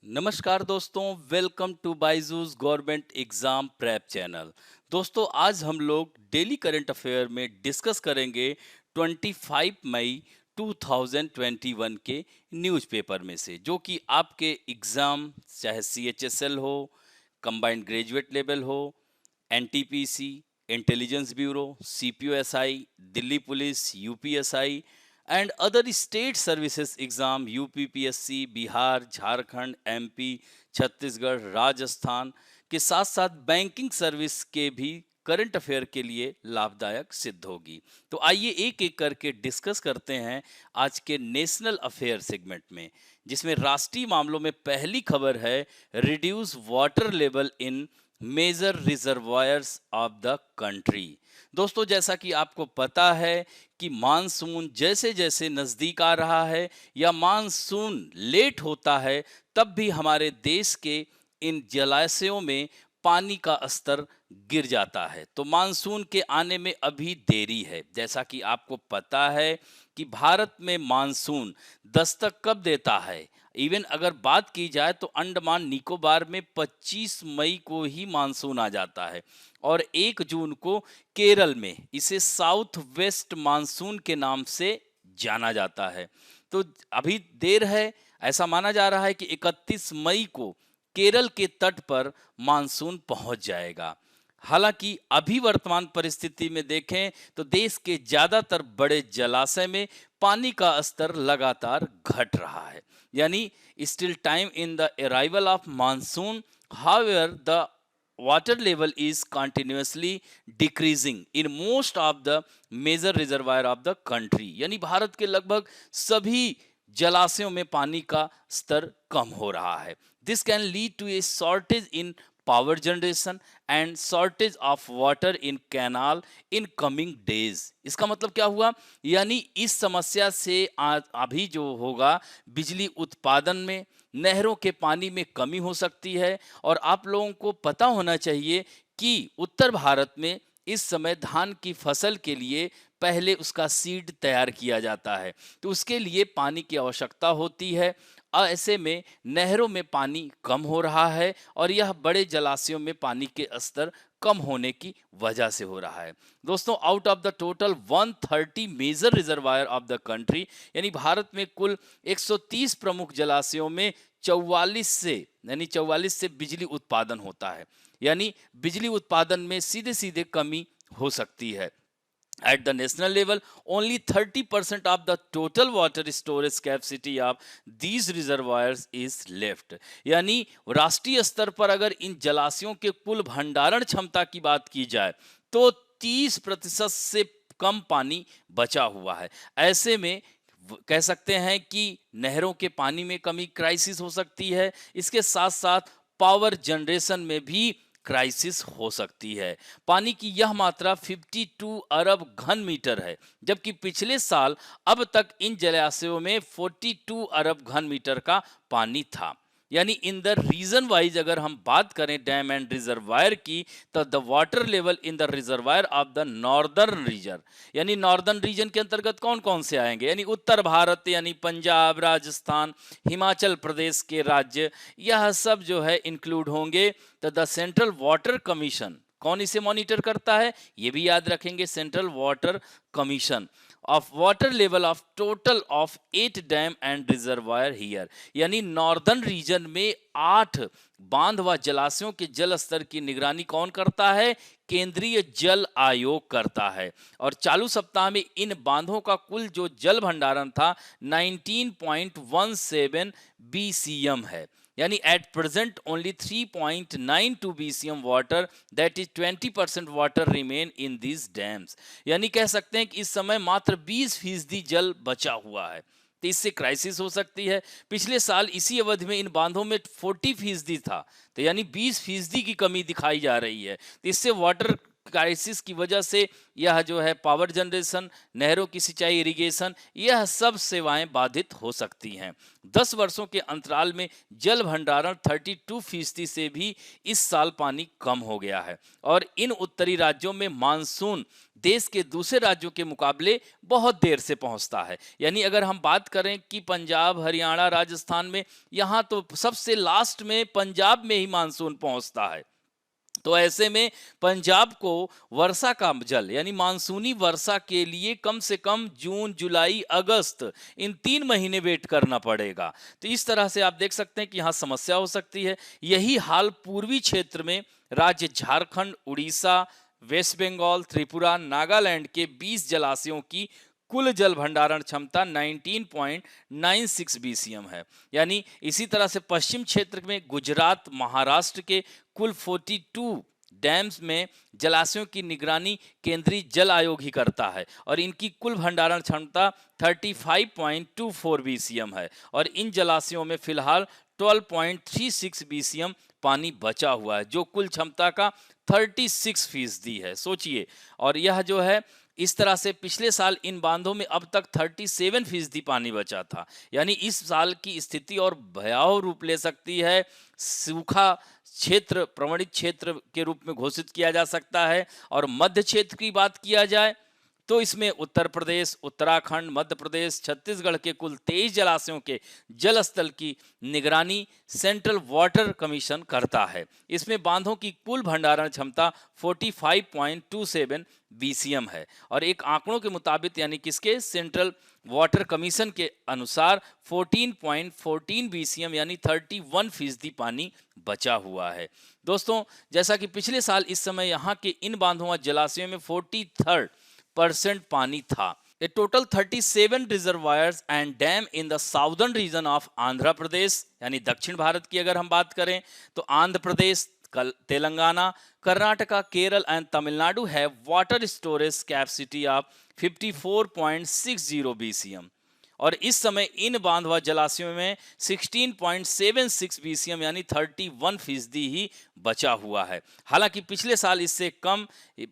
नमस्कार दोस्तों, welcome to Byju's government exam prep channel. दोस्तों, आज हम लोग डेली करंट अफेयर में डिस्कस करेंगे 25 मई 2021 के न्यूज़पेपर में से, जो कि आपके एग्जाम चाहे सीएचएसएल हो, कंबाइंड ग्रेजुएट लेवल हो, NTPC, intelligence bureau, CPO SI, Delhi police, UPSI and other state services exam UPPSC, Bihar, Jharkhand, MP, Chhattisgarh, Rajasthan के साथ साथ बैंकिंग सर्विस के भी करंट अफेयर के लिए लाभदायक सिद्ध होगी। तो आइए एक एक करके डिस्कस करते हैं आज के नेशनल अफेयर सेगमेंट में, जिसमें राष्ट्रीय मामलों में पहली खबर है reduce water level in major reservoirs of the country. दोस्तों, जैसा कि आपको पता है कि मानसून जैसे जैसे नज़दीक आ रहा है या मानसून लेट होता है, तब भी हमारे देश के इन जलाशयों में पानी का स्तर गिर जाता है। तो मानसून के आने में अभी देरी है। जैसा कि आपको पता है कि भारत में मानसून दस्तक कब देता है। इवन अगर बात की जाए तो अंडमान निकोबार में 25 मई को ही मानसून आ जाता है और 1 जून को केरल में इसे साउथ वेस्ट मानसून के नाम से जाना जाता है। तो अभी देर है। ऐसा माना जा रहा है कि 31 मई को केरल के तट पर मानसून पहुंच जाएगा। हालांकि अभी वर्तमान परिस्थिति में देखें तो देश के ज्यादातर बड़े जलाशय में पानी का स्तर लगातार घट रहा है, यानी still time in the arrival of monsoon, however the water level is continuously decreasing in most of the major reservoir of the country। यानी भारत के लगभग सभी जलाशयों में पानी का स्तर कम हो रहा है। This can lead to a shortage in power generation and shortage of water in canal in coming days. इसका मतलब क्या हुआ, यानी इस समस्या से अभी जो होगा बिजली उत्पादन में, नहरों के पानी में कमी हो सकती है। और आप लोगों को पता होना चाहिए कि उत्तर भारत में इस समय धान की फसल के लिए पहले उसका सीड तैयार किया जाता है, तो उसके लिए पानी की आवश्यकता होती है। ऐसे में नहरों में पानी कम हो रहा है और यह बड़े जलाशयों में पानी के स्तर कम होने की वजह से हो रहा है। दोस्तों, out of the total 130 major reservoir of the country, यानी भारत में कुल 130 प्रमुख जलाशयों में 44 से बिजली उत्पादन होता है। यानी बिजली उत्पादन में सीधे सीधे कमी हो सकती है। At the national level, only 30% of the total water storage capacity of these reservoirs is left। यानी राष्ट्रीय स्तर पर अगर इन जलाशयों के कुल भंडारण क्षमता की बात की जाए तो 30% से कम पानी बचा हुआ है। ऐसे में कह सकते हैं कि नहरों के पानी में कमी क्राइसिस हो सकती है। इसके साथ साथ पावर जनरेशन में भी क्राइसिस हो सकती है। पानी की यह मात्रा 52 अरब घन मीटर है, जबकि पिछले साल अब तक इन जलाशयों में 42 अरब घन मीटर का पानी था। यानी इन द रीजन वाइज अगर हम बात करें डैम एंड रिजर्वायर की, तो the water level in the reservoir of the northern region, यानी नॉर्दर्न रीजन के अंतर्गत कौन कौन से आएंगे, यानी उत्तर भारत, यानी पंजाब, राजस्थान, हिमाचल प्रदेश के राज्य, यह सब जो है इंक्लूड होंगे। तो द सेंट्रल वाटर कमीशन कौन इसे मॉनिटर करता है, ये भी याद रखेंगे, central water commission of water level of total of 8 dam and reservoir here. यानी नॉर्दर्न रीजन में 8 बांध व जलाशयों के जल स्तर की निगरानी कौन करता है, केंद्रीय जल आयोग करता है। और चालू सप्ताह में इन बांधों का कुल जो जल भंडारण था 19.17 BCM है। यानी at present only 3.92 BCM water, that is 20% water remain in these dams. यानी कह सकते हैं कि इस समय मात्र 20% जल बचा हुआ है, तो इससे क्राइसिस हो सकती है। पिछले साल इसी अवधि में इन बांधों में 40% था, तो यानी 20% की कमी दिखाई जा रही है। तो इससे वाटर क्राइसिस की वजह से यह जो है पावर जनरेशन, नहरों की सिंचाई, इरिगेशन, यह सब सेवाएं बाधित हो सकती हैं। 10 वर्षों के अंतराल में जल भंडारण 32% से भी इस साल पानी कम हो गया है और इन उत्तरी राज्यों में मानसून देश के दूसरे राज्यों के मुकाबले बहुत देर से पहुंचता है। यानी अगर हम बात करें कि पंजाब, हरियाणा, राजस्थान में, यहाँ तो सबसे लास्ट में पंजाब में ही मानसून पहुंचता है। तो ऐसे में पंजाब को वर्षा का जल यानी मानसूनी वर्षा के लिए कम से कम जून, जुलाई, अगस्त, इन 3 महीने वेट करना पड़ेगा। तो इस तरह से आप देख सकते हैं कि यहाँ समस्या हो सकती है। यही हाल पूर्वी क्षेत्र में राज्य झारखंड, उड़ीसा, वेस्ट बंगाल, त्रिपुरा, नागालैंड के 20 जलाशयों की कुल जल भंडारण क्षमता 19.96 बीसीएम है। यानी इसी तरह से पश्चिम क्षेत्र में गुजरात, महाराष्ट्र के कुल 42 डैम्स में जलाशयों की निगरानी केंद्रीय जल आयोग ही करता है और इनकी कुल भंडारण क्षमता 35.24 बीसीएम है और इन जलाशयों में फिलहाल 12.36 बीसीएम पानी बचा हुआ है, जो कुल क्षमता का 36% है। सोचिए, और यह जो है इस तरह से पिछले साल इन बांधों में अब तक 37% पानी बचा था। यानी इस साल की स्थिति और भयावह रूप ले सकती है। सूखा क्षेत्र प्रवणित क्षेत्र के रूप में घोषित किया जा सकता है। और मध्य क्षेत्र की बात किया जाए तो इसमें उत्तर प्रदेश, उत्तराखंड, मध्य प्रदेश, छत्तीसगढ़ के कुल 23 जलाशयों के जल स्तर की निगरानी सेंट्रल वाटर कमीशन करता है। इसमें बांधों की कुल भंडारण क्षमता 45.27 बीसीएम है और एक आंकड़ों के मुताबिक यानी किसके, सेंट्रल वाटर कमीशन के अनुसार 14.14 बीसीएम यानी 31% पानी बचा हुआ है। दोस्तों, जैसा कि पिछले साल इस समय यहाँ के इन बांधों व जलाशयों में 43% पानी था। A total 37 reservoirs and dam in the southern region of Andhra Pradesh, यानी दक्षिण भारत की अगर हम बात करें तो Andhra Pradesh, Telangana, Karnataka, Kerala and Tamil Nadu have water storage capacity of 54.60 BCM और इस समय इन बांध व जलाशयों में 16.76 बीसीएम यानी 31% ही बचा हुआ है। हालांकि पिछले साल इससे कम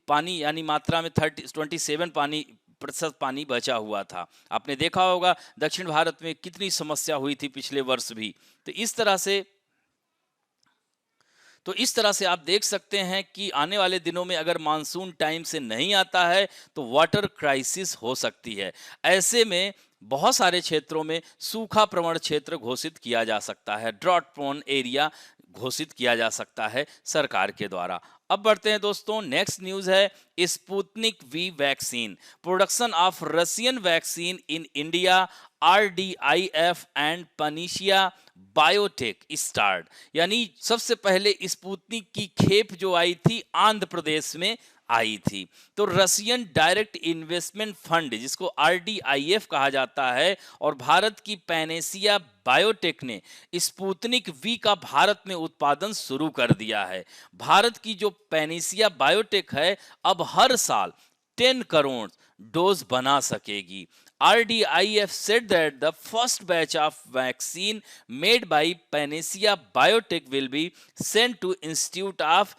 पानी यानी मात्रा में 27% पानी बचा हुआ था। आपने देखा होगा दक्षिण भारत में कितनी समस्या हुई थी पिछले वर्ष भी। तो इस तरह से आप देख सकते हैं कि आने वाले दिनों में अगर मानसून टाइम से नहीं आता है तो वाटर क्राइसिस हो सकती है। ऐसे में बहुत सारे क्षेत्रों में सूखा प्रवण क्षेत्र घोषित किया जा सकता है, ड्रॉट प्रोन एरिया घोषित किया जा सकता है सरकार के द्वारा। अब बढ़ते हैं दोस्तों, नेक्स्ट न्यूज है Sputnik V vaccine, production of Russian vaccine in India, RDIF and Panacea biotech start. यानी सबसे पहले स्पुतनिक की खेप जो आई थी आंध्र प्रदेश में आई थी। तो रशियन डायरेक्ट इन्वेस्टमेंट फंड जिसको RDIF कहा जाता है और भारत की पैनेसिया बायोटेक ने स्पुतनिक वी का भारत में उत्पादन शुरू कर दिया है। भारत की जो पैनेसिया बायोटेक है अब हर साल 10 करोड़ डोज बना सकेगी। RDIF said that the first batch of vaccine made by Panacea Biotech will be sent to Institute of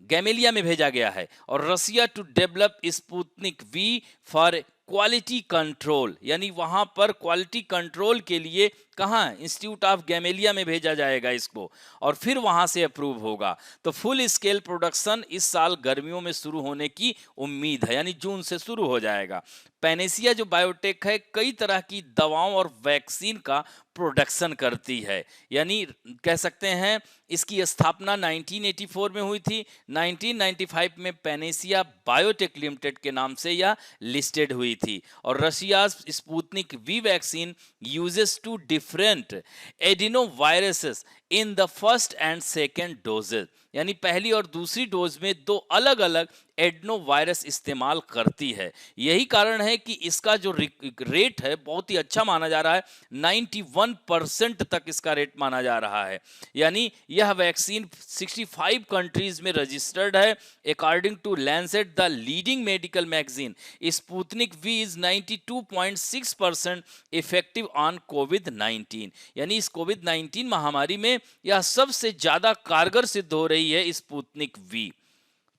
गैमेलिया में भेजा गया है और Russia to develop Sputnik V for quality control, यानी वहां पर क्वालिटी कंट्रोल के लिए कहाँ, इंस्टीट्यूट ऑफ गैमेलिया में भेजा जाएगा इसको और फिर वहां से अप्रूव होगा। तो फुल स्केल प्रोडक्शन इस साल गर्मियों में शुरू होने की उम्मीद है, यानी जून से शुरू हो जाएगा। पैनेसिया जो बायोटेक है कई तरह की दवाओं और वैक्सीन का प्रोडक्शन करती है, यानी कह सकते हैं इसकी स्थापना 1984 में हुई थी। 1995 में पैनेसिया बायोटेक लिमिटेड के नाम से यह लिस्टेड हुई थी और Russia Sputnik V vaccine uses two different adenoviruses in the first and second doses, यानी पहली और दूसरी डोज में 2 अलग अलग एडनो वायरस इस्तेमाल करती है। यही कारण है कि इसका जो रेट है बहुत ही अच्छा माना जा रहा है, 91% तक इसका रेट माना जा रहा है। यानी यह वैक्सीन 65 कंट्रीज में रजिस्टर्ड है। According to Lancet the leading medical magazine, Sputnik V is 92.6% effective on कोविड-19, यानी इस कोविड-19 महामारी में यह सबसे ज्यादा कारगर सिद्ध हो रही है स्पुतनिक वी।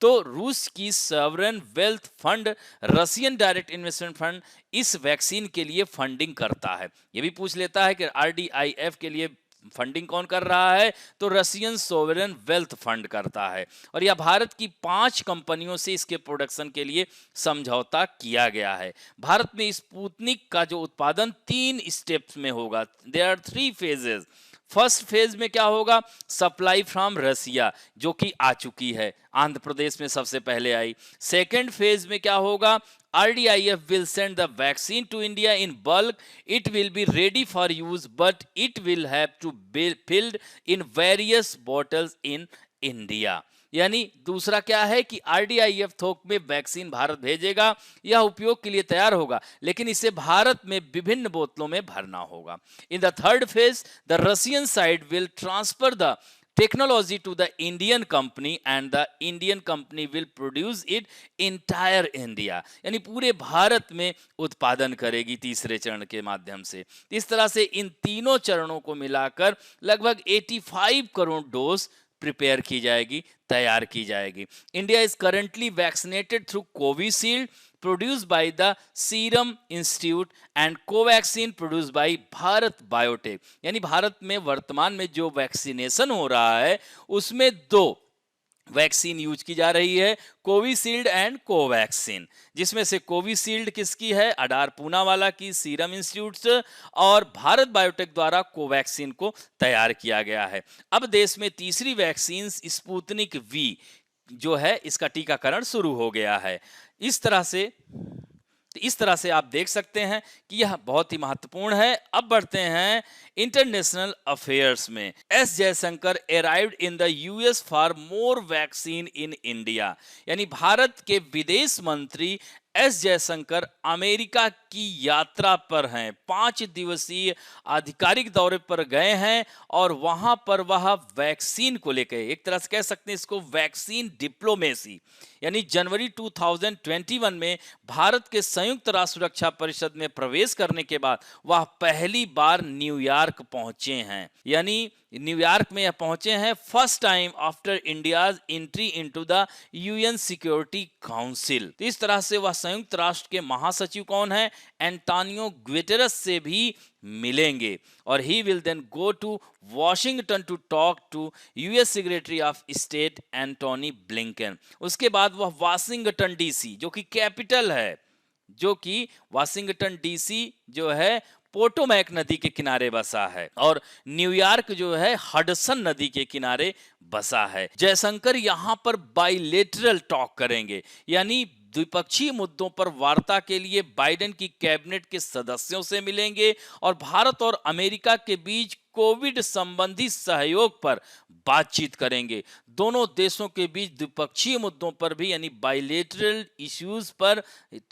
तो रूस की sovereign wealth fund, Russian direct investment fund इस वैक्सीन के लिए फंडिंग करता है। ये भी पूछ लेता है कि आरडीआईएफ के लिए फंडिंग कौन कर रहा है, तो रशियन सोवरेन वेल्थ फंड करता है। और यह भारत की 5 कंपनियों से इसके प्रोडक्शन के लिए समझौता किया गया है। भारत में स्पुतनिक का जो उत्पादन 3 स्टेप्स में होगा। There are 3 phases. First phase में क्या होगा, सप्लाई फ्रॉम रसिया, जो कि आ चुकी है, आंध्र प्रदेश में सबसे पहले आई। सेकेंड फेज में क्या होगा, RDIF will send the vaccine to India in bulk. It will be ready for use, but it will have to be filled in various bottles in India. यानी दूसरा क्या है कि RDIF थोक में वैक्सीन भारत भेजेगा, यह उपयोग के लिए तैयार होगा, लेकिन इसे भारत में विभिन्न बोतलों में भरना होगा। In the third phase, the Russian side will transfer the technology to the Indian company and the Indian company will produce it entire India, यानी पूरे भारत में उत्पादन करेगी तीसरे चरण के माध्यम से। इस तरह से इन तीनों चरणों को मिलाकर लगभग 85 करोड़ डोज प्रिपेयर की जाएगी, तैयार की जाएगी। India is currently vaccinated through Covishield produced by the Serum Institute and Covaxin produced by Bharat biotech. यानी भारत में वर्तमान में जो वैक्सीनेशन हो रहा है उसमें 2 वैक्सीन यूज की जा रही है, कोविशील्ड एंड कोवैक्सीन, जिसमें से कोविशील्ड किसकी है, अडार पूनावाला की, सीरम इंस्टीट्यूट, और भारत बायोटेक द्वारा कोवैक्सीन को तैयार किया गया है। अब देश में तीसरी वैक्सीन स्पुतनिक वी जो है, इसका टीकाकरण शुरू हो गया है। इस तरह से आप देख सकते हैं कि यह बहुत ही महत्वपूर्ण है। अब बढ़ते हैं इंटरनेशनल अफेयर्स में। S Jaishankar arrived in the US for more vaccine in India, यानी भारत के विदेश मंत्री एस जयशंकर अमेरिका की यात्रा पर हैं, 5 दिवसीय आधिकारिक दौरे पर गए हैं और वहां पर वह वैक्सीन को लेकर, एक तरह से कह सकते हैं इसको वैक्सीन डिप्लोमेसी, यानी जनवरी 2021 में भारत के संयुक्त राष्ट्र सुरक्षा परिषद में प्रवेश करने के बाद वह पहली बार न्यूयॉर्क पहुंचे हैं। यानी न्यूयॉर्क में यह पहुंचे हैं first time after India's entry into the UN security council. तो इस तरह से वह संयुक्त राष्ट्र के महासचिव कौन है, एंटोनियो गुटेरेस से भी मिलेंगे और he will then go to Washington to talk to US secretary of state Antony Blinken. उसके बाद वह वाशिंगटन डीसी, जो कि कैपिटल है, जो कि वाशिंगटन डीसी जो है पोटोमैक नदी के किनारे बसा है और न्यूयॉर्क जो है हडसन नदी के किनारे बसा है। जयशंकर यहां पर बाइलेटरल टॉक करेंगे, यानी द्विपक्षीय मुद्दों पर वार्ता के लिए बाइडेन की कैबिनेट के सदस्यों से मिलेंगे और भारत और अमेरिका के बीच कोविड संबंधी सहयोग पर बातचीत करेंगे। दोनों देशों के बीच द्विपक्षीय मुद्दों पर भी, यानी बाइलेटरल इश्यूज पर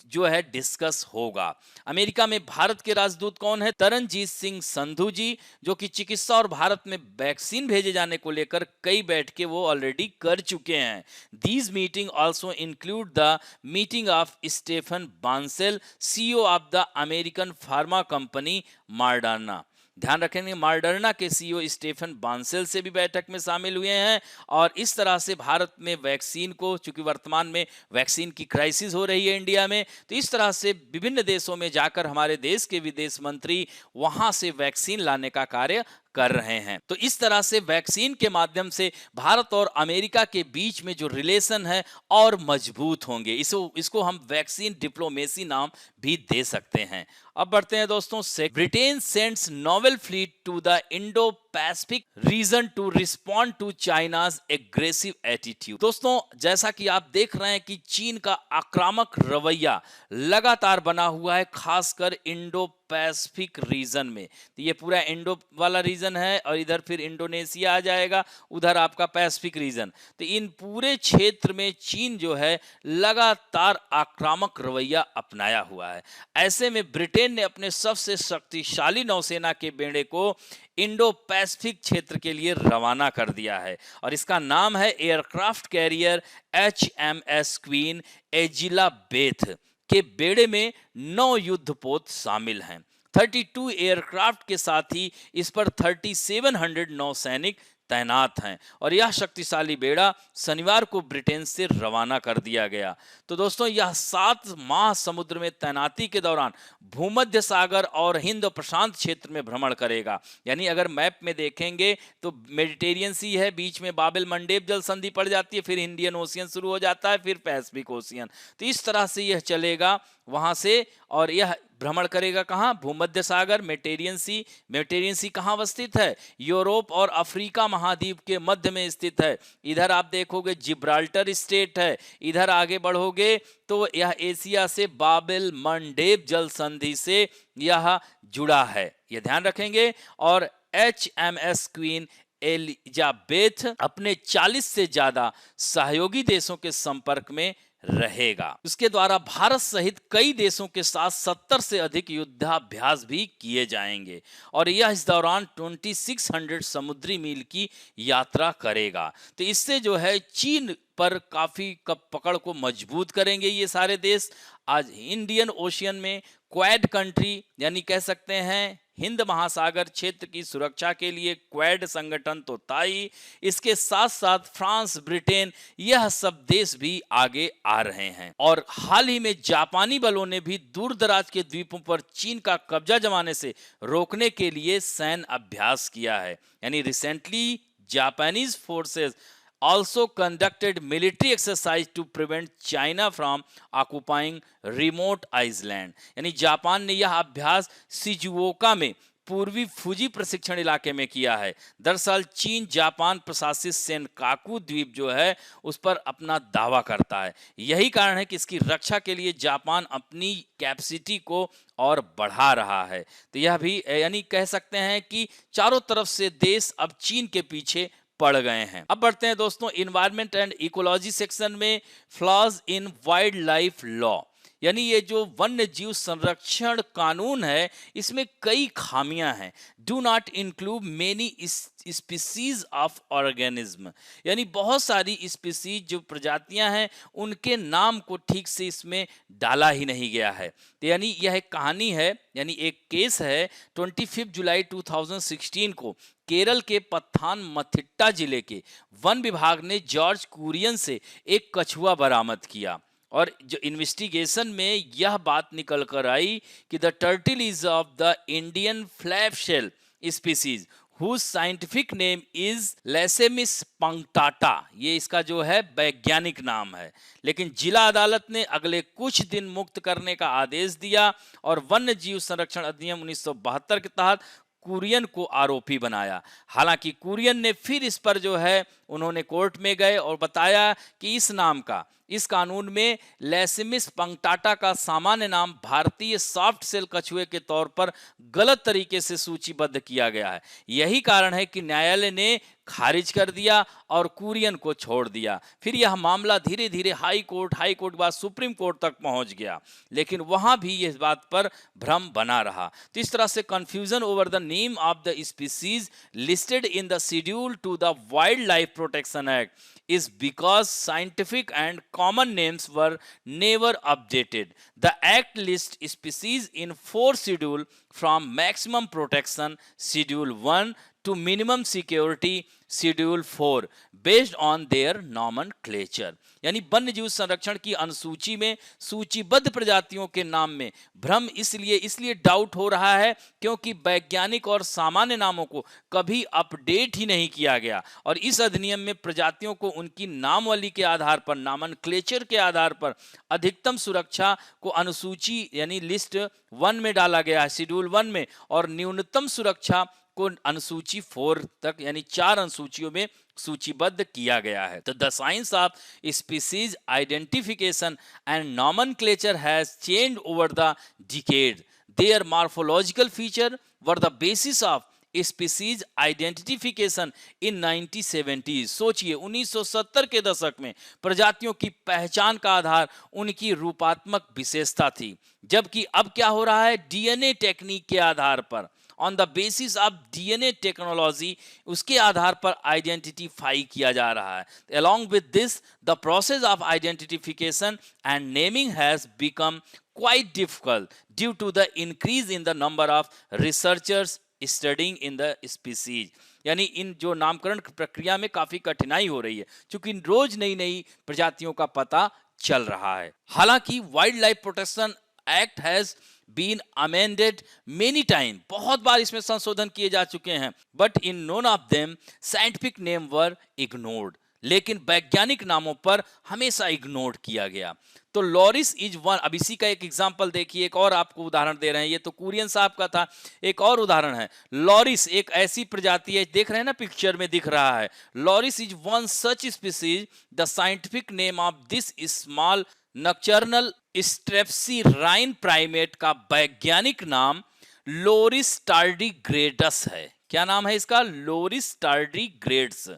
जो है डिस्कस होगा। अमेरिका में भारत के राजदूत कौन है, तरनजीत सिंह संधू जी, जो कि चिकित्सा और भारत में वैक्सीन भेजे जाने को लेकर कई बैठकें वो ऑलरेडी कर चुके हैं। These meeting also include the meeting of Stephane Bancel, CEO of the American pharma company Moderna. ध्यान रखेंगे मॉडर्ना के सीईओ स्टेफन बांसेल से भी बैठक में शामिल हुए हैं और इस तरह से भारत में वैक्सीन को, चूंकि वर्तमान में वैक्सीन की क्राइसिस हो रही है इंडिया में, तो इस तरह से विभिन्न देशों में जाकर हमारे देश के विदेश मंत्री वहां से वैक्सीन लाने का कार्य कर रहे हैं। तो इस तरह से वैक्सीन के माध्यम से भारत और अमेरिका के बीच में जो रिलेशन है और मजबूत होंगे। इसको हम वैक्सीन डिप्लोमेसी नाम भी दे सकते हैं। अब बढ़ते हैं दोस्तों से। Britain sends naval fleet to the Indo Pacific region to respond to China's aggressive attitude. दोस्तों, जैसा कि आप देख रहे हैं कि चीन का आक्रामक रवैया लगातार बना हुआ है, खासकर इंडो पैसिफिक रीजन में। तो ये पूरा इंडो वाला रीजन है और इधर फिर इंडोनेशिया आ जाएगा, उधर आपका पैसिफिक रीजन। तो इन पूरे क्षेत्र में चीन जो है लगातार आक्रामक रवैया अपनाया हुआ है। ऐसे में ब्रिटेन ने अपने सबसे शक्तिशाली नौसेना के बेड़े को इंडो पैसिफिक क्षेत्र के लिए रवाना कर दिया है और इसका नाम है एयरक्राफ्ट कैरियर HMS क्वीन एजिलाबेथ। के बेड़े में 9 युद्धपोत शामिल हैं। 32 एयरक्राफ्ट के साथ ही इस पर 3700 नौसैनिक तैनात हैं और यह शक्तिशाली बेड़ा शनिवार को ब्रिटेन से रवाना कर दिया गया। तो दोस्तों यह 7 माह समुद्र में तैनाती के दौरान भूमध्य सागर और हिंद प्रशांत क्षेत्र में भ्रमण करेगा। यानी अगर मैप में देखेंगे तो मेडिटेरियन सी है, बीच में बाबेल मंडेब जल संधि पड़ जाती है, फिर इंडियन ओशियन शुरू हो जाता है, फिर पैसिफिक ओशियन। तो इस तरह से यह चलेगा वहां से और यह भ्रमण करेगा कहाँ? भूमध्य सागर, मेडिटेरियन सी। मेडिटेरियन सी कहाँ अवस्थित है? यूरोप और अफ्रीका महाद्वीप के मध्य में स्थित है। इधर आप देखोगे जिब्राल्टर स्टेट है, इधर आगे बढ़ोगे तो यह एशिया से बाबेल मंडेब जल संधि से यह जुड़ा है, यह ध्यान रखेंगे। और HMS क्वीन एलिजाबेथ अपने 40 से ज्यादा सहयोगी देशों के संपर्क में रहेगा। उसके द्वारा भारत सहित कई देशों के साथ 70 से अधिक युद्धाभ्यास भी किए जाएंगे और यह इस दौरान 2600 समुद्री मील की यात्रा करेगा। तो इससे जो है चीन पर काफी पकड़ को मजबूत करेंगे ये सारे देश। आज इंडियन ओशियन में क्वाड कंट्री यानी कह सकते हैं हिंद महासागर क्षेत्र की सुरक्षा के लिए क्वाड संगठन तो था ही, इसके साथ साथ फ्रांस, ब्रिटेन, यह सब देश भी आगे आ रहे हैं। और हाल ही में जापानी बलों ने भी दूर दराज के द्वीपों पर चीन का कब्जा जमाने से रोकने के लिए सैन्य अभ्यास किया है। यानी recently Japanese forces also conducted military exercise to prevent China from occupying remote island। यानी जापान ने यह अभ्यास शिजुओका में पूर्वी फुजी प्रशिक्षण इलाके में किया है। दरअसल चीन जापान प्रशासित सेनकाकू द्वीप जो है उस पर अपना दावा करता है। यही कारण है कि इसकी रक्षा के लिए जापान अपनी कैपेसिटी को और बढ़ा रहा है। तो यह भी यानी कह सकते हैं कि चारों तरफ से देश अब चीन के पीछे पड़ गए हैं। अब बढ़ते हैं दोस्तों इन्वायरमेंट एंड इकोलॉजी सेक्शन में। फ्लॉज इन वाइल्ड लाइफ लॉ, यानी ये जो वन्य जीव संरक्षण कानून है इसमें कई खामियां हैं। Do not include many species of organism, यानी बहुत सारी स्पीसीज जो प्रजातियां हैं उनके नाम को ठीक से इसमें डाला ही नहीं गया है। तो यानी यह एक कहानी है, यानी एक केस है। 25 जुलाई 2016 को केरल के पत्थानमथिट्टा जिले के वन विभाग ने जॉर्ज कुरियन से एक कछुआ बरामद किया और जो इन्वेस्टिगेशन में यह बात निकल कर आई कि the turtle is of the Indian flap shell species whose scientific name is Lesemis punctata, ये इसका जो है वैज्ञानिक नाम है। लेकिन जिला अदालत ने अगले कुछ दिन मुक्त करने का आदेश दिया और वन्य जीव संरक्षण अधिनियम 1972 के तहत कुरियन को आरोपी बनाया। हालांकि कुरियन ने फिर इस पर जो है उन्होंने कोर्ट में गए और बताया कि इस नाम का, इस कानून में लेसिमिस पंक्टाटा का सामान्य नाम भारतीय सॉफ्ट सेल कछुए के तौर पर गलत तरीके से सूचीबद्ध किया गया है। यही कारण है कि न्यायालय ने खारिज कर दिया और कुरियन को छोड़ दिया। फिर यह मामला धीरे धीरे हाई कोर्ट के बाद सुप्रीम कोर्ट तक पहुंच गया, लेकिन वहां भी इस बात पर भ्रम बना रहा। तो इस तरह से confusion over the name of the species listed in the schedule two the wild life protection act is because scientific and common names were never updated. The act lists species in 4 schedules from maximum protection schedule 1 to minimum security schedule 4 based on their nomenclature। यानी वन्य जीव संरक्षण की अनुसूची में सूचीबद्ध प्रजातियों के नाम में भ्रम इसलिए डाउट हो रहा है क्योंकि वैज्ञानिक और सामान्य नामों को कभी अपडेट ही नहीं किया गया और इस अधिनियम में प्रजातियों को उनकी नामवली के आधार पर, नॉमेनक्लेचर के आधार पर अधिकतम सुरक्षा को अनुसूची यानी लिस्ट 1 में डाला गया है, शेड्यूल 1 में, और न्यूनतम सुरक्षा को अनुसूची 4 तक यानी 4 अनुसूचियों में सूचीबद्ध किया गया है। तो the science of species identification and nomenclature has changed over the decade. Their morphological feature were the basis of species identification in 1970। सोचिए 1970 के दशक में प्रजातियों की पहचान का आधार उनकी रूपात्मक विशेषता थी, जबकि अब क्या हो रहा है, डीएनए टेक्निक के आधार पर, on the basis of DNA technology, उसके आधार पर आइडेंटिफाई किया जा रहा है। Along with this the process of identification and naming has become quite difficult due to the increase in the number of researchers studying in the species, यानी इन जो नामकरण प्रक्रिया में काफी कठिनाई हो रही है क्योंकि रोज नई नई प्रजातियों का पता चल रहा है। हालांकि wild life protection act has been amended many time, बहुत बार इसमें संशोधन किए जा चुके हैं, but in none of them scientific name were ignored, लेकिन वैज्ञानिक नामों पर हमेशा इग्नोर किया गया। तो लॉरिस इज वन, अब इसी का एक एग्जांपल देखिए, एक और आपको उदाहरण दे रहे हैं, ये तो कुरियन साहब का था, एक और उदाहरण है। लॉरिस एक ऐसी प्रजाति है, देख रहे हैं ना पिक्चर में दिख रहा है, loris is one such species, the scientific name of this small nocturnal strepsirrhine primate का वैज्ञानिक नाम लोरिस टार्डिग्रेडस है। क्या नाम है इसका? Loris tardigradus.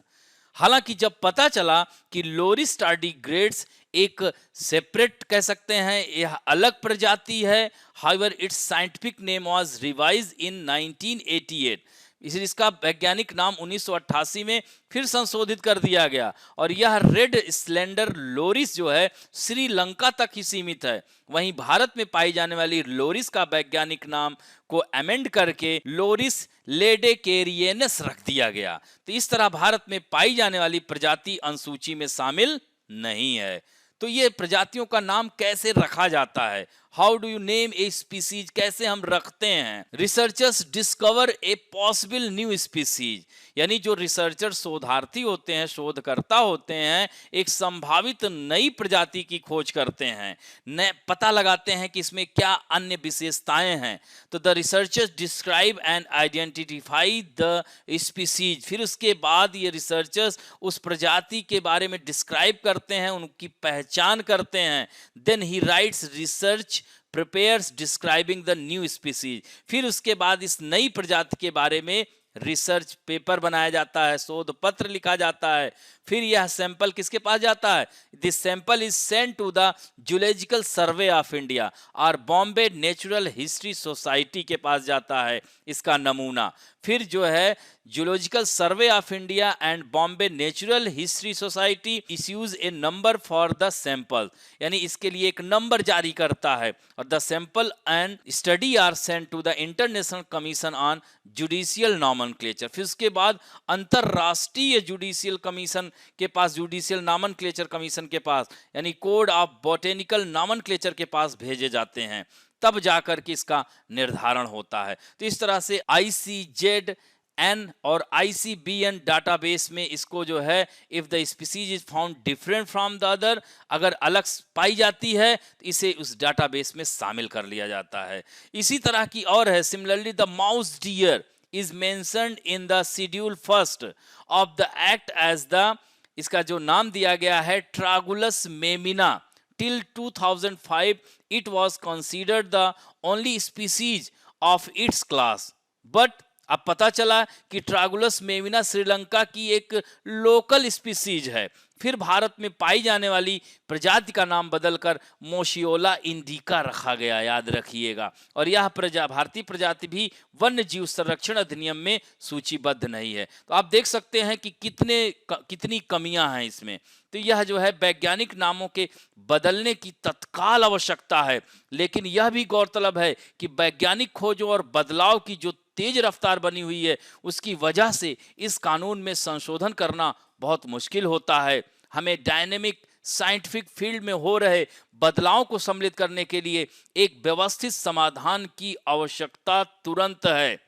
हालांकि जब पता चला कि लोरिस टार्डिग्रेड्स एक सेपरेट कह सकते हैं, यह अलग प्रजाति है, however its scientific name was revised in 1988, इसलिए इसका वैज्ञानिक नाम 1988 में फिर संशोधित कर दिया गया और यह रेड स्लेंडर लोरिस जो है श्रीलंका तक ही सीमित है। वहीं भारत में पाई जाने वाली लोरिस का वैज्ञानिक नाम को अमेंड करके लोरिस लेडेकेरियनस रख दिया गया। तो इस तरह भारत में पाई जाने वाली प्रजाति अनुसूची में शामिल नहीं है। तो ये प्रजातियों का नाम कैसे रखा जाता है, how do you name a species, कैसे हम रखते हैं? Researchers discover a possible new species, यानी जो रिसर्चर शोधार्थी होते हैं, शोधकर्ता होते हैं, एक संभावित नई प्रजाति की खोज करते हैं, नए पता लगाते हैं कि इसमें क्या अन्य विशेषताएं हैं। तो the researchers describe and identify the species, फिर उसके बाद ये रिसर्चर्स उस प्रजाति के बारे में डिस्क्राइब करते हैं, उनकी पहचान करते हैं। Then he writes research prepares describing the new species, फिर उसके बाद इस नई प्रजाति के बारे में रिसर्च पेपर बनाया जाता है, शोध पत्र लिखा जाता है। फिर यह सैंपल किसके पास जाता है? This sample is sent to the zoological survey of India और बॉम्बे नेचुरल हिस्ट्री सोसाइटी के पास जाता है इसका नमूना। फिर जो है zoological survey of India and Bombay natural history society issues a number for the sample, यानी इसके लिए एक नंबर जारी करता है। और the sample and study are sent to the international commission on judicial nomenclature, फिर उसके बाद अंतरराष्ट्रीय जुडिशियल कमीशन के पास, जुडिशियल नॉमेनक्लेचर कमीशन के पास, यानी कोड ऑफ बॉटेनिकल नॉमेनक्लेचर के पास भेजे जाते हैं, तब जाकर के इसका निर्धारण होता है। तो इस तरह से ICZN और ICBN डाटाबेस में इसको जो है, if the species is found different from the other, अगर अलग पाई जाती है तो इसे उस डाटाबेस में शामिल कर लिया जाता है। इसी तरह की और है, similarly the mouse dear is mentioned in the schedule first of the act as the, इसका जो नाम दिया गया है ट्रागुलस मेमिना, till 2005 it was considered the only species of its class, but अब पता चला कि ट्रागुलस मेमिना श्रीलंका की एक लोकल स्पीसीज है। फिर भारत में पाई जाने वाली प्रजाति का नाम बदलकर मोशियोला इंडिका रखा गया, याद रखिएगा। और यह भारतीय प्रजाति भी वन्य जीव संरक्षण अधिनियम में सूचीबद्ध नहीं है। तो आप देख सकते हैं कि कितनी कमियां हैं इसमें। तो यह जो है वैज्ञानिक नामों के बदलने की तत्काल आवश्यकता है, लेकिन यह भी गौरतलब है कि वैज्ञानिक खोजों और बदलाव की जो तेज रफ्तार बनी हुई है, उसकी वजह से इस कानून में संशोधन करना बहुत मुश्किल होता है। हमें डायनेमिक साइंटिफिक फील्ड में हो रहे बदलाव को सम्मिलित करने के लिए एक व्यवस्थित समाधान की आवश्यकता तुरंत है।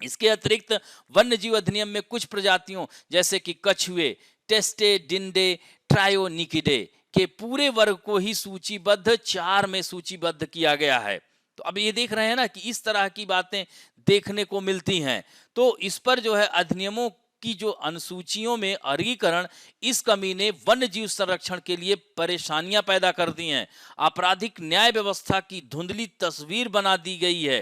इसके अतिरिक्त वन्य जीव अधिनियम में कुछ प्रजातियों जैसे कि कछुए, टेस्टे डिंडे, ट्रायोनिकिडे के पूरे वर्ग को ही सूचीबद्ध 4 में सूचीबद्ध किया गया है। तो अब ये देख रहे हैं ना कि इस तरह की बातें देखने को मिलती हैं। तो इस पर जो है अधिनियमों की जो अनुसूचियों में वर्गीकरण, इस कमी ने वन्य जीव संरक्षण के लिए परेशानियां पैदा कर दी हैं। आपराधिक न्याय व्यवस्था की धुंधली तस्वीर बना दी गई है।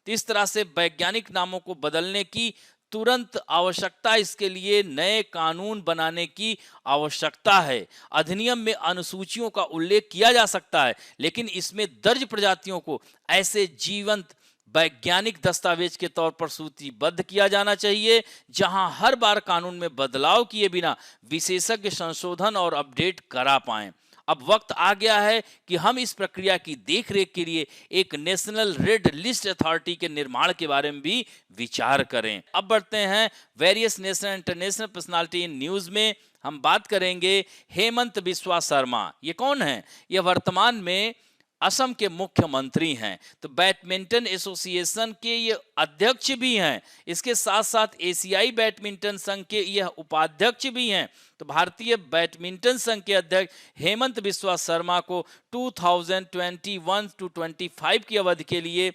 तो इस तरह से वैज्ञानिक नामों को बदलने की तुरंत आवश्यकता, इसके लिए नए कानून बनाने की आवश्यकता है। अधिनियम में अनुसूचियों का उल्लेख किया जा सकता है, लेकिन इसमें दर्ज प्रजातियों को ऐसे जीवंत वैज्ञानिक दस्तावेज के तौर पर सूचीबद्ध किया जाना चाहिए, जहां हर बार कानून में बदलाव किए बिना विशेषज्ञ संशोधन और अपडेट करा पाएं। अब वक्त आ गया है कि हम इस प्रक्रिया की देखरेख के लिए एक नेशनल रेड लिस्ट अथॉरिटी के निर्माण के बारे में भी विचार करें। अब बढ़ते हैं various national international personality in news में। हम बात करेंगे हेमंत बिस्वा शर्मा। ये कौन है? ये वर्तमान में असम के मुख्यमंत्री हैं। तो बैडमिंटन एसोसिएशन के ये अध्यक्ष भी हैं। इसके साथ साथ एशियाई बैडमिंटन संघ के यह उपाध्यक्ष भी हैं। तो भारतीय बैडमिंटन संघ के अध्यक्ष हेमंत बिस्वा शर्मा को 2021 टू 25 की अवधि के लिए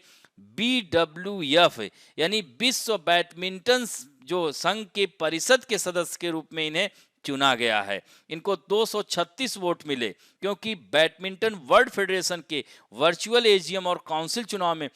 BWF यानी विश्व बैडमिंटन जो संघ के परिषद के सदस्य के रूप में इन्हें चुना गया है। इनको 236 वोट मिले क्योंकि बैडमिंटन वर्ल्ड फेडरेशन के वर्चुअल एजीएम और काउंसिल चुनाव में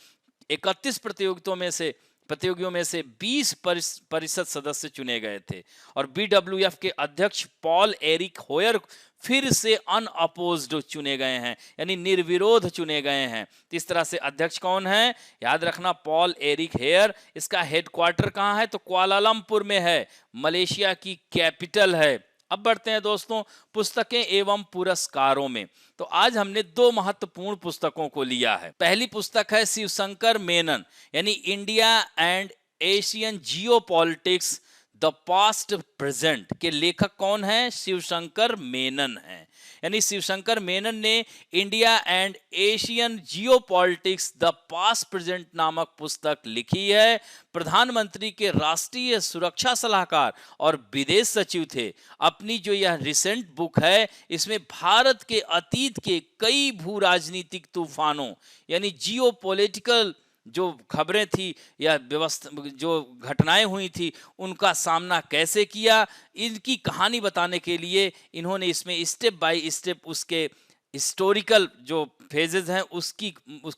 31 प्रतियोगियों में से 20 परिषद सदस्य चुने गए थे और BWF के अध्यक्ष पॉल एरिक होयर फिर से अनअपोज्ड चुने गए हैं, यानी निर्विरोध चुने गए हैं। तो इस तरह से अध्यक्ष कौन है? याद रखना, पॉल एरिक हेयर। इसका हेडक्वार्टर कहाँ है? तो कुआलालंपुर में है, मलेशिया की कैपिटल है। अब बढ़ते हैं दोस्तों पुस्तकें एवं पुरस्कारों में। तो आज हमने दो महत्वपूर्ण पुस्तकों को लिया है। पहली पुस्तक है शिवशंकर मेनन यानी India and Asian geopolitics the past present के लेखक कौन है? शिवशंकर मेनन है। यानी शिवशंकर मेनन ने India and Asian geopolitics the past present नामक पुस्तक लिखी है। प्रधानमंत्री के राष्ट्रीय सुरक्षा सलाहकार और विदेश सचिव थे। अपनी जो यह रिसेंट बुक है इसमें भारत के अतीत के कई भू राजनीतिक तूफानों यानी जियोपॉलिटिकल जो खबरें थी या व्यवस्था जो घटनाएं हुई थी उनका सामना कैसे किया, इनकी कहानी बताने के लिए इन्होंने इसमें स्टेप बाय स्टेप उसके हिस्टोरिकल जो फेजेस हैं उसकी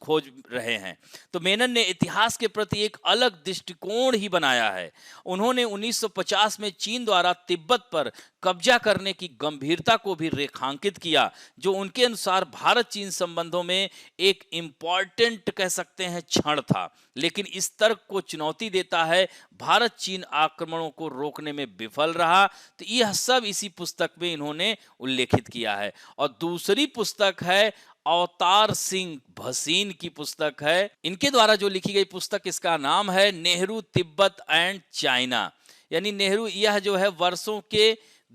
खोज रहे हैं। तो मेनन ने इतिहास के प्रति एक अलग दृष्टिकोण ही बनाया है। उन्होंने 1950 में चीन द्वारा तिब्बत पर कब्जा करने की गंभीरता को भी रेखांकित किया, जो उनके अनुसार भारत चीन संबंधों में एक इम्पॉर्टेंट कह सकते हैं क्षण था। लेकिन इस तर्क को चुनौती देता है भारत चीन आक्रमणों को रोकने में विफल रहा। तो यह सब इसी पुस्तक में इन्होंने उल्लेखित किया है। और दूसरी पुस्तक है अवतार सिंह भसीन की पुस्तक है। इनके द्वारा जो लिखी गई पुस्तक, इसका नाम है नेहरू तिब्बत एंड चाइना। यानी नेहरू, यह जो है वर्षों के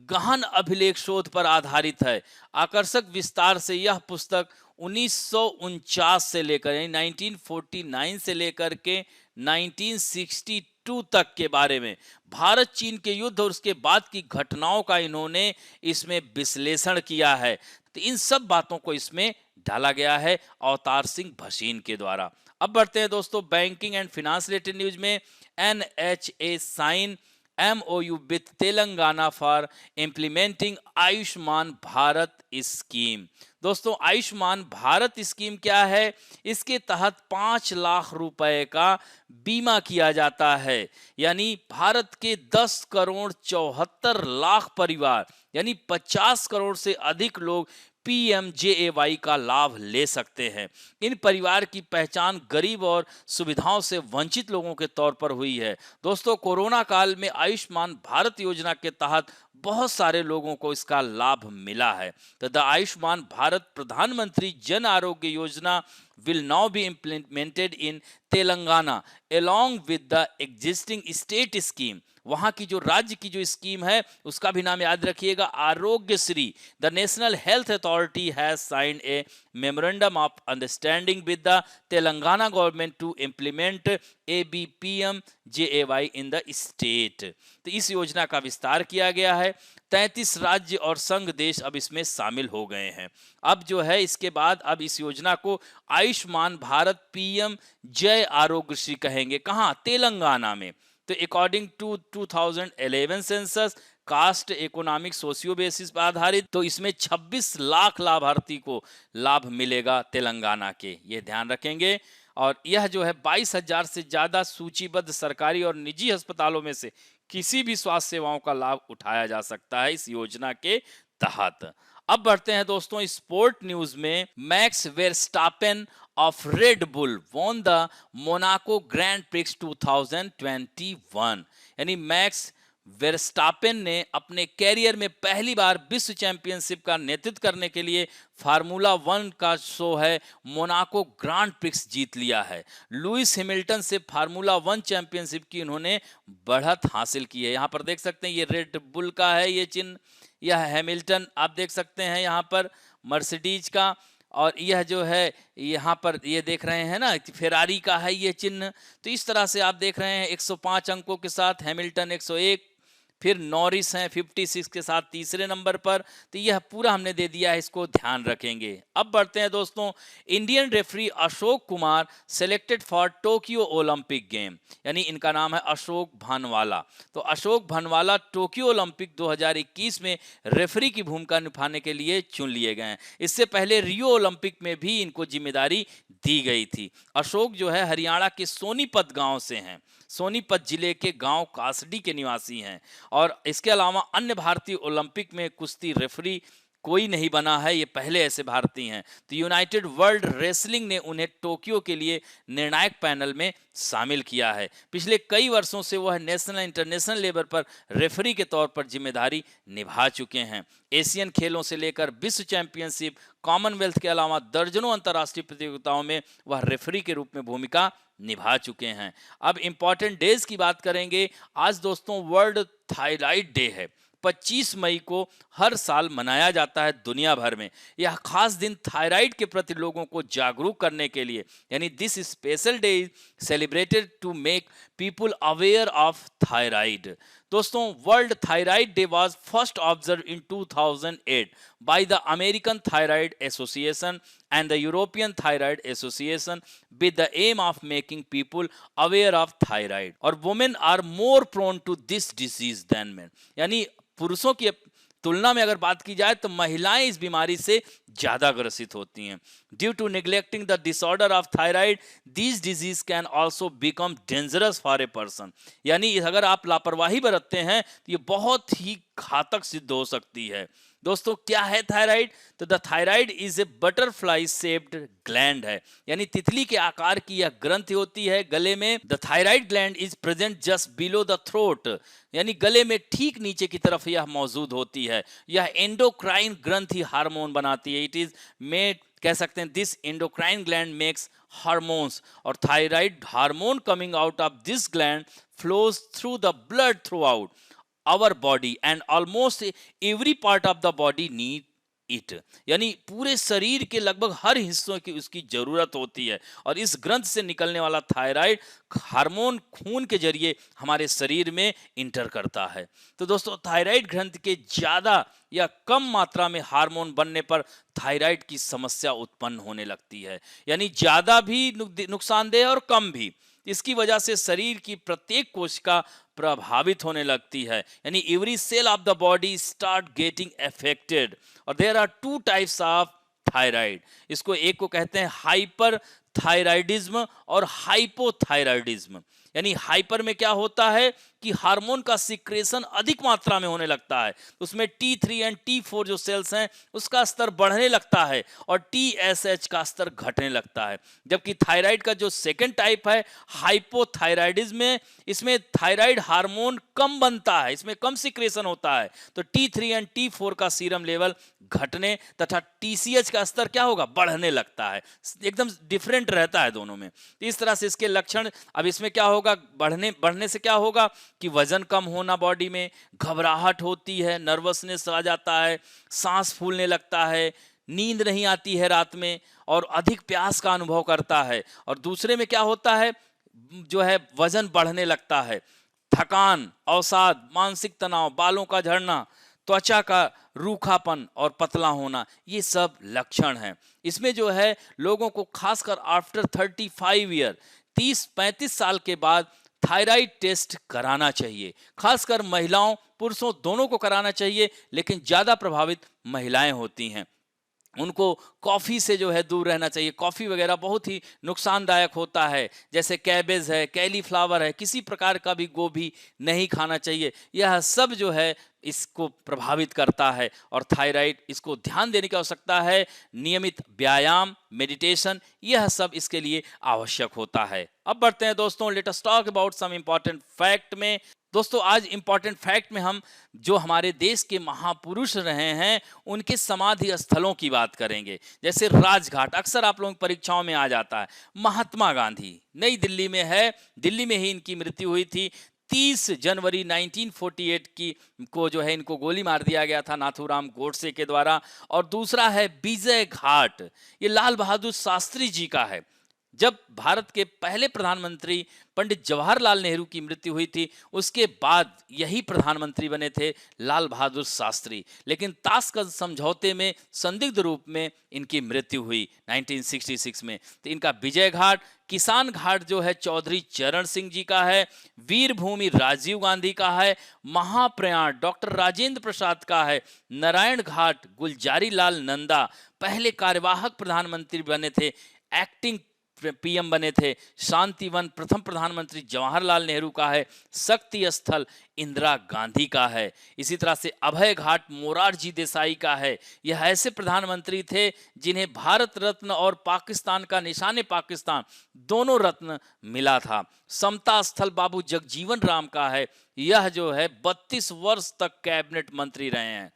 गहन अभिलेख शोध पर आधारित है। आकर्षक विस्तार से यह पुस्तक 1949 से लेकर यानी 1949 से लेकर के 1962 तक के बारे में भारत चीन के युद्ध और उसके बाद की घटनाओं का इन्होंने इसमें विश्लेषण किया है। तो इन सब बातों को इसमें डाला गया है अवतार सिंह भसीन के द्वारा। अब बढ़ते हैं दोस्तों banking and finance related news में। NHA sign MOU with Telangana for implementing Ayushman Bharat scheme. दोस्तों आयुष्मान भारत स्कीम क्या है? इसके तहत 5 लाख रुपए का बीमा किया जाता है। यानी भारत के 10 करोड़ 74 लाख परिवार यानी 50 करोड़ से अधिक लोग PMJAY का लाभ ले सकते हैं। इन परिवार की पहचान गरीब और सुविधाओं से वंचित लोगों के तौर पर हुई है। दोस्तों कोरोना काल में आयुष्मान भारत योजना के तहत बहुत सारे लोगों को इसका लाभ मिला है। तो द आयुष्मान भारत प्रधानमंत्री Jan Arogya Yojana will now be implemented in Telangana along with the existing state scheme। वहां की जो राज्य की जो स्कीम है उसका भी नाम याद रखिएगा, Arogya Shri. The national health authority has signed a memorandum of understanding with the Telangana government to implement ABPMJAY in the state. तो इस योजना का विस्तार किया गया है। 33 राज्य और संघ देश अब इसमें शामिल हो गए हैं। अब जो है इसके बाद अब इस योजना को आयुष्मान भारत PM जय आरोग्य श्री कहेंगे। कहाँ? तेलंगाना में। तो according to 2011 census caste economic socio basis पर आधारित, तो इसमें 26 लाख लाभार्थी को लाभ मिलेगा तेलंगाना के, ये ध्यान रखेंगे। और यह जो है 22,000 से ज्यादा सूचीबद्ध सरकारी और निजी अस्पतालों में से किसी भी स्वास्थ्य सेवाओं का लाभ उठाया जा सकता है इस योजना के तहत। अब बढ़ते हैं दोस्तों स्पोर्ट न्यूज में। Max Verstappen of Red Bull won the Monaco Grand Prix 2021। यानी मैक्स वेरस्टापेन ने अपने कैरियर में पहली बार विश्व चैंपियनशिप का नेतृत्व करने के लिए फार्मूला वन का शो है मोनाको ग्रांड प्रिक्स जीत लिया है। लुइस हैमिल्टन से फार्मूला वन चैंपियनशिप की उन्होंने बढ़त हासिल की है। यहाँ पर देख सकते हैं ये रेड बुल का है ये चिन्ह, यह हैमिल्टन आप देख सकते हैं यहाँ पर मर्सिडीज का, और यह जो है यहाँ पर ये देख रहे हैं ना फेरारी का है ये चिन्ह। तो इस तरह से आप देख रहे हैं 105 अंकों के साथ हैमिल्टन 101, फिर नॉरिस हैं 56 के साथ तीसरे नंबर पर। तो यह पूरा हमने दे दिया है, इसको ध्यान रखेंगे। अब बढ़ते हैं दोस्तों, Indian referee Ashok Kumar selected for Tokyo Olympic game, यानी इनका नाम है अशोक भानवाला। तो अशोक भानवाला टोक्यो ओलंपिक 2021 में रेफरी की भूमिका निभाने के लिए चुन लिए गए हैं। इससे पहले रियो ओलंपिक में भी इनको जिम्मेदारी दी गई थी। अशोक जो है हरियाणा के सोनीपत गांव से हैं, सोनीपत जिले के गांव कासडी के निवासी हैं, और इसके अलावा अन्य भारतीय ओलंपिक में कुश्ती रेफरी कोई नहीं बना है, ये पहले ऐसे भारतीय हैं। तो यूनाइटेड वर्ल्ड रेसलिंग ने उन्हें टोक्यो के लिए निर्णायक पैनल में शामिल किया है। पिछले कई वर्षों से वह नेशनल इंटरनेशनल लेवल पर रेफरी के तौर पर जिम्मेदारी निभा चुके हैं। एशियन खेलों से लेकर विश्व चैंपियनशिप, कॉमनवेल्थ के अलावा दर्जनों अंतर्राष्ट्रीय प्रतियोगिताओं में वह रेफरी के रूप में भूमिका निभा चुके हैं। अब इंपॉर्टेंट डेज की बात करेंगे। आज दोस्तों वर्ल्ड थायराइड डे है। 25 मई को हर साल मनाया जाता है दुनिया भर में। यह खास दिन थायराइड के प्रति लोगों को जागरूक करने के लिए, यानी this special day is celebrated to make people aware of thyroid. दोस्तों world thyroid day was first observe in 2008 by the American thyroid association and the European Thyroid Association with the aim of making people aware of thyroid, और women are more prone to this disease than men, यानी पुरुषों की तुलना में अगर बात की जाए तो महिलाएं इस बीमारी से ज्यादा ग्रसित होती हैं। Due to neglecting the disorder of thyroid this disease can also become dangerous for a person, यानी अगर आप लापरवाही बरतते हैं तो ये बहुत ही घातक सिद्ध हो सकती है। दोस्तों क्या है थायराइड? तो the thyroid is a butterfly shaped gland है, यानी तितली के आकार की यह ग्रंथि होती है गले में। The thyroid gland is present just below the throat, यानी गले में ठीक नीचे की तरफ यह मौजूद होती है। यह एंडोक्राइन ग्रंथि हार्मोन बनाती है। इट इज मेड, कह सकते हैं this endocrine gland makes hormones, और thyroid hormone coming out of this gland flows through the blood throughout our body and almost every part of the body need it, यानी पूरे शरीर के लगभग हर हिस्सों की उसकी जरूरत होती है। और इस ग्रंथ से निकलने वाला थायराइड हार्मोन खून के जरिए हमारे शरीर में इंटर करता है। तो दोस्तों थायराइड ग्रंथ के ज्यादा या कम मात्रा में हार्मोन बनने पर थायराइड की समस्या उत्पन्न होने लगती है, यानी ज्यादा भी नुकसानदेह और कम भी। इसकी वजह से शरीर की प्रत्येक कोशिका प्रभावित होने लगती है, यानी every cell of the body start getting affected. और there are two types of thyroid, इसको एक को कहते हैं हाइपर थायराइडिज्म और हाइपोथायराइडिज्म। यानी हाइपर में क्या होता है कि हार्मोन का सिक्रेशन अधिक मात्रा में होने लगता है, उसमें T3 एंड T4 जो सेल्स हैं उसका स्तर बढ़ने लगता है और TSH का स्तर घटने लगता है। जबकि थायराइड का जो सेकंड टाइप है हाइपोथायराइडिज्म में, इसमें थायराइड हार्मोन कम बनता है, इसमें कम सिक्रेशन होता है, तो T3 एंड T4 का सीरम लेवल घटने तथा TCH का स्तर क्या होगा, बढ़ने लगता है। एकदम डिफरेंट रहता है दोनों में। इस तरह से इसके लक्षण, अब इसमें क्या होगा, बढ़ने से क्या होगा कि वजन कम होना, बॉडी में घबराहट होती है, नर्वसनेस आ जाता है, सांस फूलने लगता है, नींद नहीं आती है रात में और अधिक प्यास का अनुभव करता है। और दूसरे में क्या होता है, जो है वजन बढ़ने लगता है, थकान, अवसाद, मानसिक तनाव, बालों का झड़ना, त्वचा का रूखापन और पतला होना, ये सब लक्षण हैं। इसमें जो है लोगों को खासकर आफ्टर 35 ईयर, 30-35 साल के बाद थायराइड टेस्ट कराना चाहिए। खासकर महिलाओं पुरुषों दोनों को कराना चाहिए, लेकिन ज्यादा प्रभावित महिलाएं होती हैं। उनको कॉफ़ी से जो है दूर रहना चाहिए। कॉफ़ी वगैरह बहुत ही नुकसानदायक होता है, जैसे कैबेज है, कैलीफ्लावर है, किसी प्रकार का भी गोभी नहीं खाना चाहिए। यह सब जो है इसको प्रभावित करता है और थायराइड, इसको ध्यान देने की आवश्यकता है। नियमित व्यायाम, मेडिटेशन, यह सब इसके लिए आवश्यक होता है। अब बढ़ते हैं दोस्तों, let us talk about some important fact में। दोस्तों आज इंपॉर्टेंट फैक्ट में हम जो हमारे देश के महापुरुष रहे हैं उनके समाधि स्थलों की बात करेंगे। जैसे राजघाट अक्सर आप लोगों की परीक्षाओं में आ जाता है। महात्मा गांधी नई दिल्ली में है, दिल्ली में ही इनकी मृत्यु हुई थी। 30 जनवरी 1948 की को जो है इनको गोली मार दिया गया था नाथूराम गोडसे के द्वारा। और दूसरा है विजय घाट, ये लाल बहादुर शास्त्री जी का है। जब भारत के पहले प्रधानमंत्री पंडित जवाहरलाल नेहरू की मृत्यु हुई थी उसके बाद यही प्रधानमंत्री बने थे लाल बहादुर शास्त्री, लेकिन ताशकंद समझौते में संदिग्ध रूप में इनकी मृत्यु हुई 1966 में। तो इनका विजय घाट, किसान घाट जो है चौधरी चरण सिंह जी का है, वीर भूमि राजीव गांधी का है, महाप्रयाण डॉक्टर राजेंद्र प्रसाद का है, नारायण घाट गुलजारी लाल नंदा पहले कार्यवाहक प्रधानमंत्री बने थे, एक्टिंग पीएम बने थे, शांतिवन प्रथम प्रधानमंत्री जवाहरलाल नेहरू का है, शक्ति स्थल इंदिरा गांधी का है। इसी तरह से अभय घाट मोरारजी देसाई का है। यह ऐसे प्रधानमंत्री थे जिन्हें भारत रत्न और पाकिस्तान का निशाने पाकिस्तान दोनों रत्न मिला था। समता स्थल बाबू जगजीवन राम का है। यह जो है 32 वर्ष तक कैबिनेट मंत्री रहे हैं।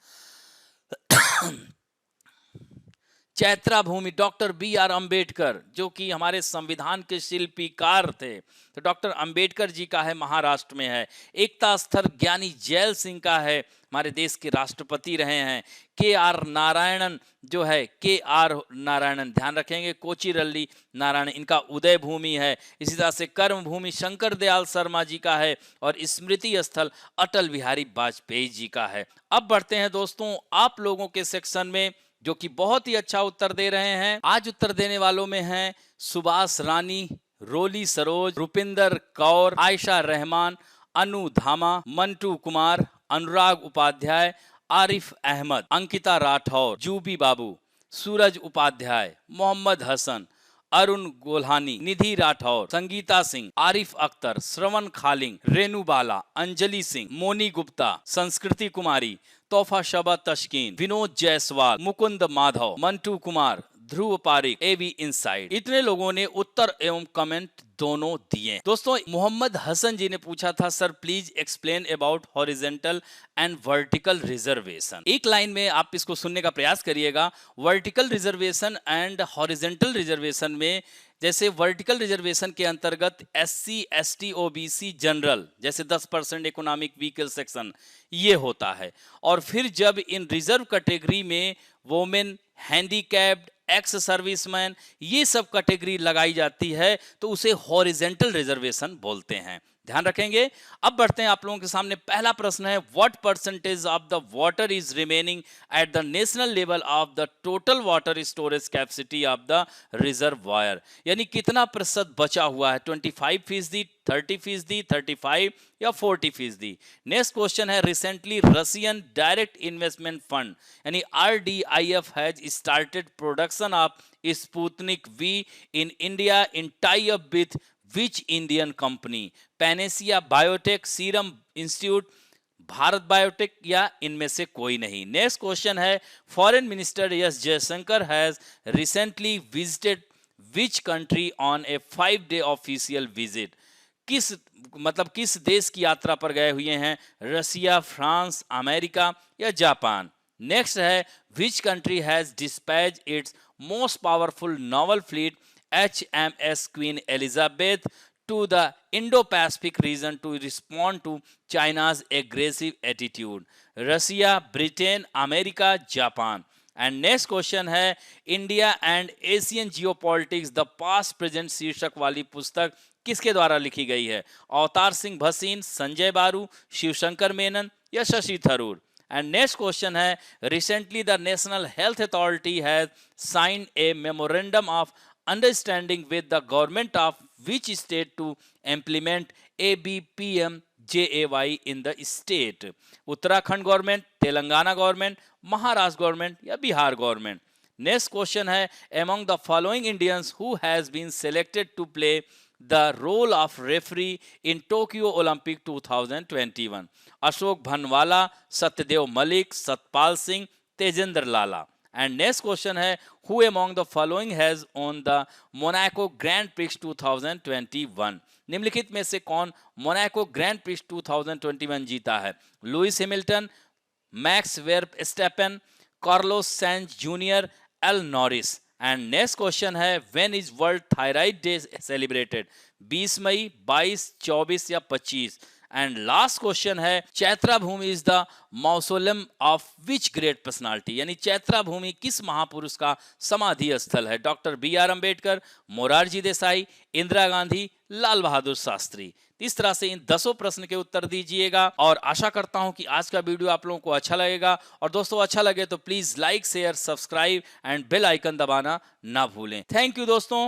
चैत्रा भूमि डॉक्टर बी.आर. अंबेडकर जो कि हमारे संविधान के शिल्पीकार थे, तो डॉक्टर अंबेडकर जी का है, महाराष्ट्र में है। एकता स्थल ज्ञानी जैल सिंह का है, हमारे देश के राष्ट्रपति रहे हैं। के.आर. नारायणन जो है, के.आर. नारायणन ध्यान रखेंगे, कोचिरल्ली नारायण इनका उदय भूमि है। इसी तरह से कर्म भूमि शंकर दयाल शर्मा जी का है और स्मृति स्थल अटल बिहारी वाजपेयी जी का है। अब बढ़ते हैं दोस्तों आप लोगों के सेक्शन में जो कि बहुत ही अच्छा उत्तर दे रहे हैं। आज उत्तर देने वालों में हैं सुभाष रानी, रोली सरोज, रुपिंदर कौर, आयशा रहमान, अनु धामा, मंटू कुमार, अनुराग उपाध्याय, आरिफ अहमद, अंकिता राठौर, जूबी बाबू, सूरज उपाध्याय, मोहम्मद हसन, अरुण गोल्हानी, निधि राठौर, संगीता सिंह, आरिफ अख्तर, श्रवण खालिंग, रेणु बाला, अंजलि सिंह, मोनी गुप्ता, संस्कृति कुमारी, तोहफा शबा तशकीन, विनोद जायसवाल, मुकुंद माधव, मंटू कुमार, ध्रुव पारिक, एवी इनसाइड। इतने लोगों ने उत्तर एवं कमेंट दोनों दिए। दोस्तों मोहम्मद हसन जी ने पूछा था sir please explain about horizontal and vertical reservation. एक लाइन में आप इसको सुनने का प्रयास करिएगा। Vertical reservation and horizontal reservation में जैसे वर्टिकल रिजर्वेशन के अंतर्गत SC, ST, OBC जनरल जैसे 10% इकोनॉमिक व्हीकल सेक्शन ये होता है, और फिर जब इन रिजर्व कैटेगरी में वोमेन, हैंडीकैप्ड, एक्स सर्विसमैन ये सब कैटेगरी लगाई जाती है तो उसे हॉरिजॉन्टल रिजर्वेशन बोलते हैं। ध्यान रखेंगे। अब बढ़ते हैं आप लोगों के सामने। पहला प्रश्न है what percentage of the water is remaining at the national level of the total water storage capacity of the reservoir, यानी कितना प्रतिशत बचा हुआ है, 25%, 30%, 35 या 40%। नेक्स्ट क्वेश्चन है recently Russian direct investment fund यानी RDIF has started production of Sputnik V in India in tie up with which Indian company, Panacea biotech, serum institute, Bharat biotech या इनमें से कोई नहीं। नेक्स्ट क्वेश्चन है foreign minister S Jaishankar has recently visited which country on A 5-day official visit, किस देश की यात्रा पर गए हुए हैं, रसिया, फ्रांस, अमेरिका या जापान। नेक्स्ट है which country has dispatch it's most powerful novel fleet HMS Queen Elizabeth to the Indo-Pacific region to respond to China's aggressive attitude, Russia, Britain, America, Japan। And next question है India and Asian geopolitics the past present शीर्षक वाली पुस्तक किसके द्वारा लिखी गई है, अवतार सिंह भसीन, संजय बारू, शिवशंकर मेनन या Shashi Tharoor. And next question है recently the national health authority has signed a memorandum of understanding with the government of which state to implement ABPMJAY in the state, Uttarakhand government, Telangana government, Maharashtra government या बिहार गवर्नमेंट। नेक्स्ट क्वेश्चन है among the following Indians who has been selected to play the role of referee in Tokyo Olympic 2021, Ashok Bhanwala, Satyadev Malik, Satpal Singh, Tejendra Lala. And next question है who among the following has won the Monaco Grand Prix 2021, निम्नलिखित में से कौन Monaco grand prix 2021 जीता है? Lewis Hamilton, Max Verstappen, Carlos Sainz junior, L Norris. And next question है, when is world thyroid day celebrated? 20 मई, 22, 24 या 25? And last question है, Chaitra Bhumi is the mausoleum of which great personality? यानी चैत्रा भूमि किस महापुरुष का समाधि स्थल है? Doctor B R Ambedkar, Morarji Desai, Indira Gandhi, Lal Bahadur Shastri. इस तरह से इन 10 प्रश्न के उत्तर दीजिएगा और आशा करता हूं कि आज का वीडियो आप लोगों को अच्छा लगेगा। और दोस्तों अच्छा लगे तो please like, share, subscribe and bell icon दबाना ना भूलें। थैंक यू दोस्तों।